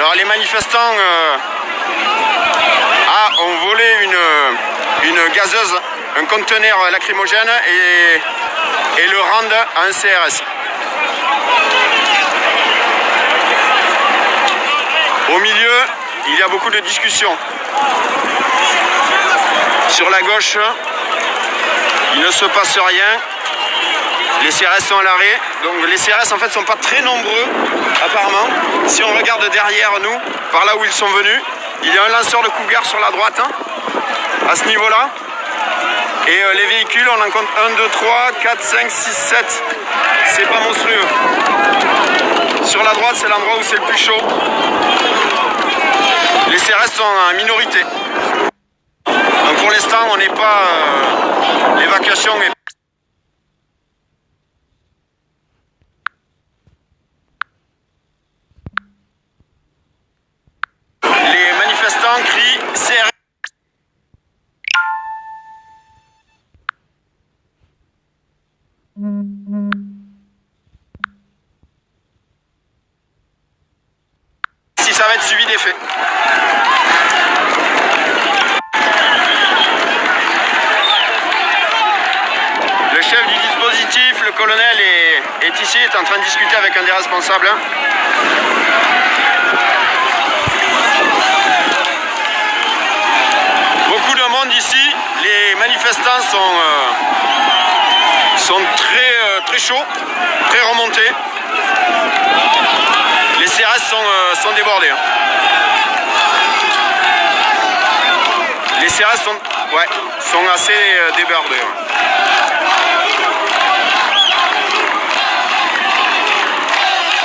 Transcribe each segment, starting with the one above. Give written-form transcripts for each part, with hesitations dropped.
Alors les manifestants ont volé une gazeuse, un conteneur lacrymogène et le rendent à un CRS. Au milieu, il y a beaucoup de discussions. Sur la gauche, il ne se passe rien. Les CRS sont à l'arrêt. Donc les CRS en fait sont pas très nombreux apparemment. Si on regarde derrière nous, par là où ils sont venus, il y a un lanceur de Cougar sur la droite, à ce niveau-là. Et les véhicules, on en compte 1, 2, 3, 4, 5, 6, 7. C'est pas monstrueux. Sur la droite, c'est l'endroit où c'est le plus chaud. Les CRS sont en minorité. Donc pour l'instant, on n'est pas... l'évacuation est... Les manifestants crient CRS. Si ça va être suivi des faits. Le chef du dispositif, le colonel, est ici, est en train de discuter avec un des responsables. Beaucoup de monde ici, les manifestants sont très chauds, très remontés. Les CRS sont débordés. Les CRS sont assez débordés.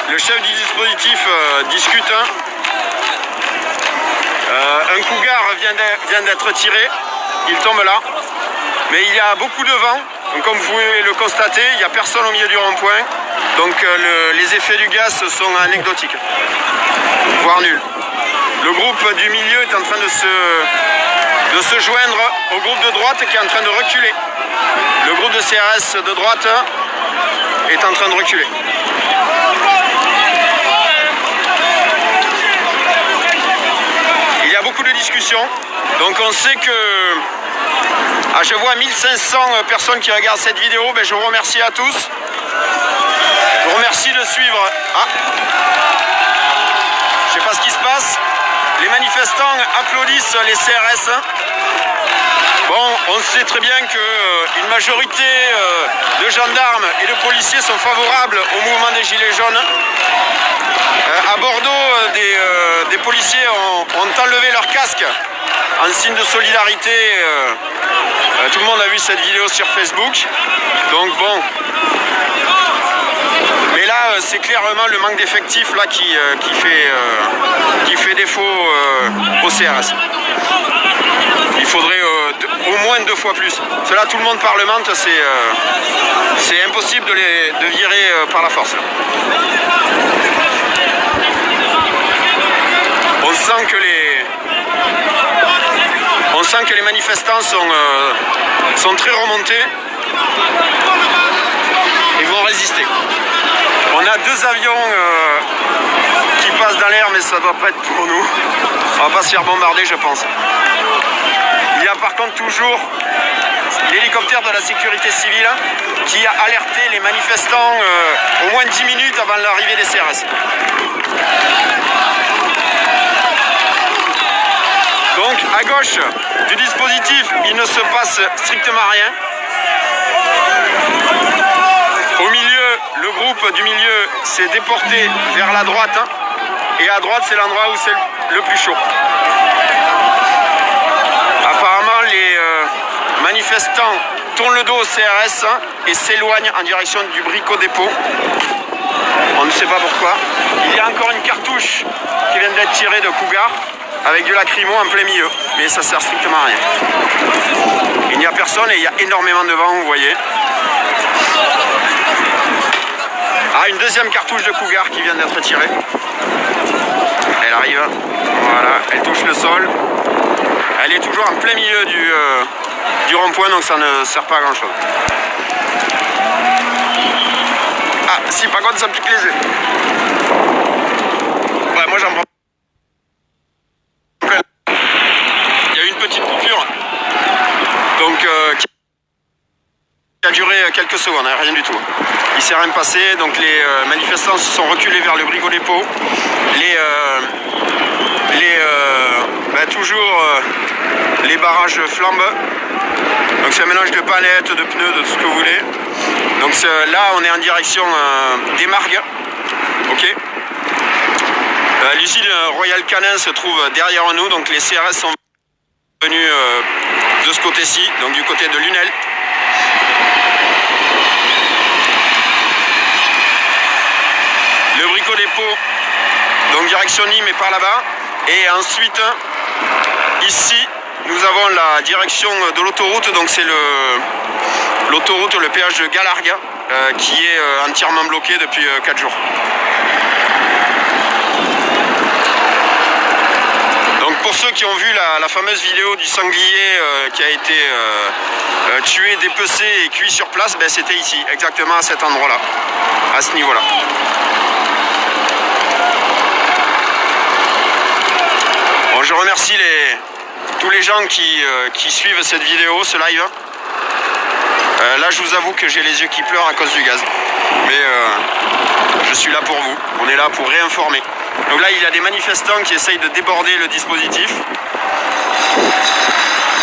Le chef du dispositif discute. Un Cougar vient d'être tiré. Il tombe là. Mais il y a beaucoup de vent. Donc, comme vous pouvez le constater, il n'y a personne au milieu du rond-point. Donc les effets du gaz sont anecdotiques, voire nuls. Le groupe du milieu est en train de se joindre au groupe de droite qui est en train de reculer. Le groupe de CRS de droite est en train de reculer. Il y a beaucoup de discussions. Donc on sait que... je vois 1500 personnes qui regardent cette vidéo. Je vous remercie à tous. Je vous remercie de suivre. Je sais pas ce qui se passe. Les manifestants applaudissent les CRS. Bon, on sait très bien qu'une majorité de gendarmes et de policiers sont favorables au mouvement des Gilets jaunes. À Bordeaux, des policiers ont enlevé leur casque en signe de solidarité. Tout le monde a vu cette vidéo sur Facebook. Donc bon. Mais là, c'est clairement le manque d'effectifs là qui fait défaut au CRS. Il faudrait au moins 2 fois plus. Cela, tout le monde parlemente, c'est impossible de virer par la force. On sent que les manifestants sont très remontés et vont résister. On a 2 avions qui passent dans l'air, mais ça ne doit pas être pour nous. On va pas se faire bombarder, je pense. Il y a par contre toujours l'hélicoptère de la sécurité civile qui a alerté les manifestants au moins 10 minutes avant l'arrivée des CRS. Donc à gauche du dispositif, il ne se passe strictement rien. Au milieu, le groupe du milieu s'est déporté vers la droite. Et à droite, c'est l'endroit où c'est le plus chaud. Apparemment, les manifestants tournent le dos au CRS et s'éloignent en direction du Brico Dépôt. On ne sait pas pourquoi. Il y a encore une cartouche qui vient d'être tirée de Cougar avec du lacrymo en plein milieu. Mais ça sert strictement à rien. Il n'y a personne et il y a énormément de vent, vous voyez. Une deuxième cartouche de Cougar qui vient d'être tirée. Elle arrive. Voilà, elle touche le sol. Elle est toujours en plein milieu du rond-point, donc ça ne sert pas à grand chose. Si, par contre, ça pique les yeux. Ouais, moi j'en prends. a duré quelques secondes, hein, rien du tout. Il s'est rien passé, donc les manifestants se sont reculés vers le Brico-Dépôt. Toujours les barrages flambent. Donc c'est un mélange de palettes, de pneus, de tout ce que vous voulez. Donc là on est en direction des Margues. Ok. L'usine Royal Canin se trouve derrière nous, donc les CRS sont venus de ce côté-ci, donc du côté de Lunel. Le Brico-Dépôt, donc direction Nîmes et par là-bas. Et ensuite, ici, nous avons la direction de l'autoroute, donc c'est l'autoroute, le péage de Galargues, qui est entièrement bloqué depuis 4 jours. Donc pour ceux qui ont vu la fameuse vidéo du sanglier qui a été tué, dépecé et cuit sur place, ben c'était ici, exactement à cet endroit-là, à ce niveau-là. Bon, je remercie tous les gens qui suivent cette vidéo, ce live. Là, je vous avoue que j'ai les yeux qui pleurent à cause du gaz. Mais je suis là pour vous. On est là pour réinformer. Donc là, il y a des manifestants qui essayent de déborder le dispositif.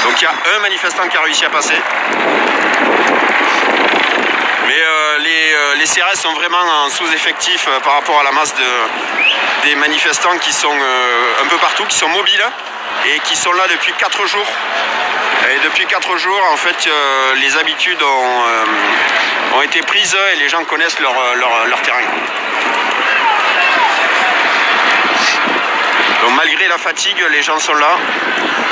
Donc il y a un manifestant qui a réussi à passer. Mais les CRS sont vraiment en sous-effectif par rapport à la masse des manifestants qui sont un peu partout, qui sont mobiles et qui sont là depuis 4 jours. Et depuis 4 jours, en fait, les habitudes ont été prises et les gens connaissent leur terrain. Donc malgré la fatigue, les gens sont là.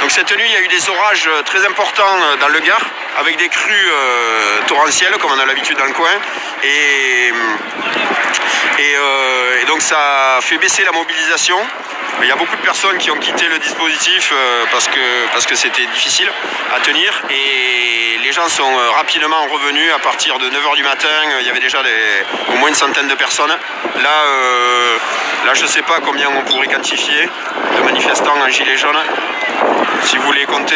Donc cette nuit, il y a eu des orages très importants dans le Gard, avec des crues torrentielles, comme on a l'habitude dans le coin. Et donc ça a fait baisser la mobilisation. Il y a beaucoup de personnes qui ont quitté le dispositif parce que c'était difficile à tenir. Et les gens sont rapidement revenus à partir de 9 h du matin. Il y avait déjà au moins une centaine de personnes. Là je ne sais pas combien on pourrait quantifier de manifestants en gilet jaune. Si vous les comptez,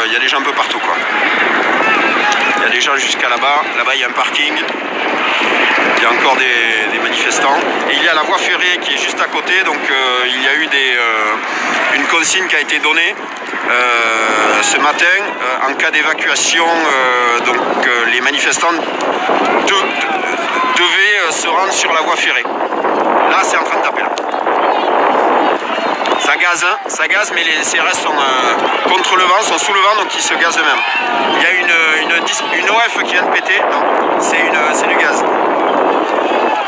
il y a des gens un peu partout, quoi. Il y a des gens jusqu'à là-bas. Là-bas, il y a un parking. Il y a encore des manifestants. Et il y a la voie ferrée qui est juste à côté. Donc, il y a eu une consigne qui a été donnée ce matin. En cas d'évacuation, les manifestants devaient se rendre sur la voie ferrée. Là, c'est en train de taper, là. Ça gaze, mais les CRS sont contre le vent, sont sous le vent, donc ils se gazent eux-mêmes. Il y a une OF qui vient de péter. Non, c'est du gaz.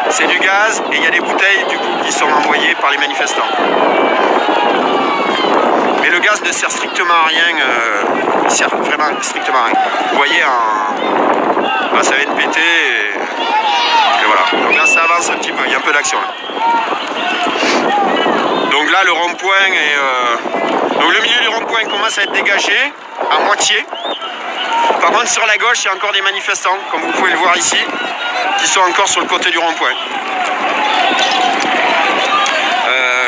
C'est du gaz et il y a des bouteilles du coup qui sont envoyées par les manifestants. Mais le gaz ne sert strictement à rien, il sert vraiment strictement à rien. Vous voyez, là, ça vient de péter et voilà. Donc là ça avance un petit peu, il y a un peu d'action là. Donc là le rond-point donc le milieu du rond-point commence à être dégagé à moitié. Par contre sur la gauche il y a encore des manifestants, comme vous pouvez le voir ici, qui sont encore sur le côté du rond-point.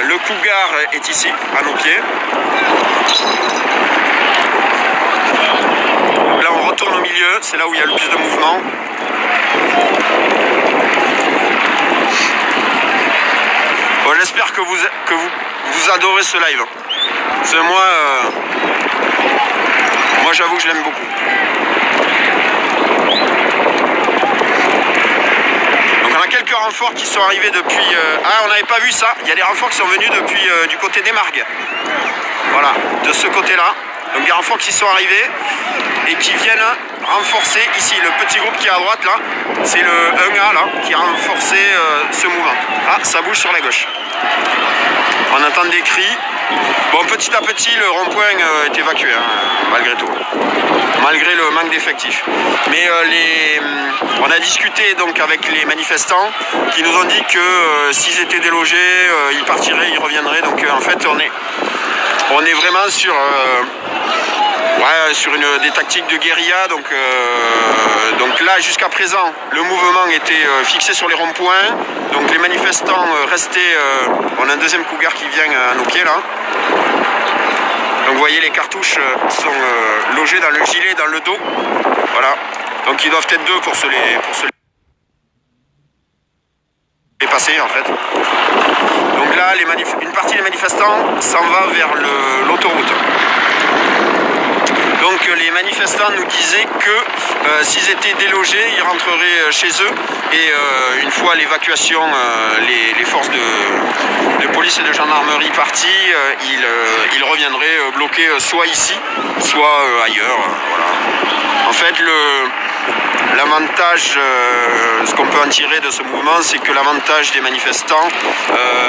Le Cougar est ici, à nos pieds. Là on retourne au milieu, c'est là où il y a le plus de mouvement. Bon, j'espère que vous adorez ce live. Parce que moi j'avoue que je l'aime beaucoup. Donc on a quelques renforts qui sont arrivés depuis... on n'avait pas vu ça. Il y a des renforts qui sont venus depuis du côté des Margues. Voilà, de ce côté-là. Donc des renforts qui sont arrivés et qui viennent renforcer ici. Le petit groupe qui est à droite là, c'est le 1A là, qui a renforcé ce mouvement. Ah, ça bouge sur la gauche. On entend des cris. Bon, petit à petit, le rond-point est évacué, hein, malgré tout. Malgré le manque d'effectifs. Mais on a discuté donc avec les manifestants qui nous ont dit que s'ils étaient délogés, ils partiraient, ils reviendraient. Donc en fait, on est vraiment sur des tactiques de guérilla. Donc là, jusqu'à présent, le mouvement était fixé sur les ronds-points. Donc les manifestants restaient... on a un deuxième Cougar qui vient à nos pieds là. Donc vous voyez, les cartouches sont logées dans le gilet, dans le dos. Voilà. Donc ils doivent être deux pour se les passer en fait. Donc là, une partie des manifestants s'en va vers l'autoroute. Donc les manifestants nous disaient que s'ils étaient délogés, ils rentreraient chez eux et une fois l'évacuation, les forces de police et de gendarmerie parties, ils reviendraient bloquer soit ici, soit ailleurs. Voilà. En fait, l'avantage, ce qu'on peut en tirer de ce mouvement, c'est que l'avantage des manifestants,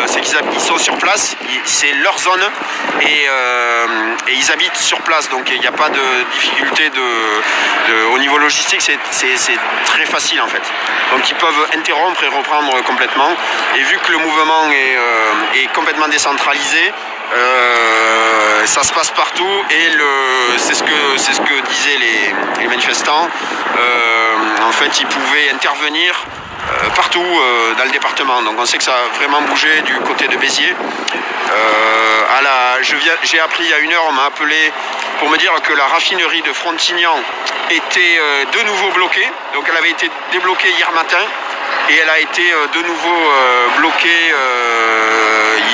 c'est qu'ils sont sur place, c'est leur zone et ils habitent sur place, donc il n'y a pas de difficulté au niveau logistique, c'est très facile en fait. Donc ils peuvent interrompre et reprendre complètement. Et vu que le mouvement est complètement décentralisé, ça se passe partout et c'est ce que disaient les manifestants. En fait, ils pouvaient intervenir partout dans le département. Donc on sait que ça a vraiment bougé du côté de Béziers. J'ai appris il y a 1 heure, on m'a appelé pour me dire que la raffinerie de Frontignan était de nouveau bloquée. Donc elle avait été débloquée hier matin et elle a été de nouveau bloquée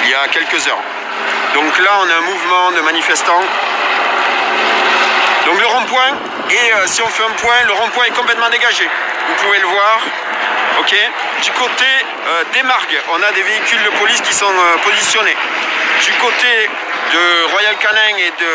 il y a quelques heures. Donc là, on a un mouvement de manifestants. Donc le rond-point, et si on fait un point, le rond-point est complètement dégagé. Vous pouvez le voir. Ok. Du côté des Margues, on a des véhicules de police qui sont positionnés. Du côté de Royal Canin et de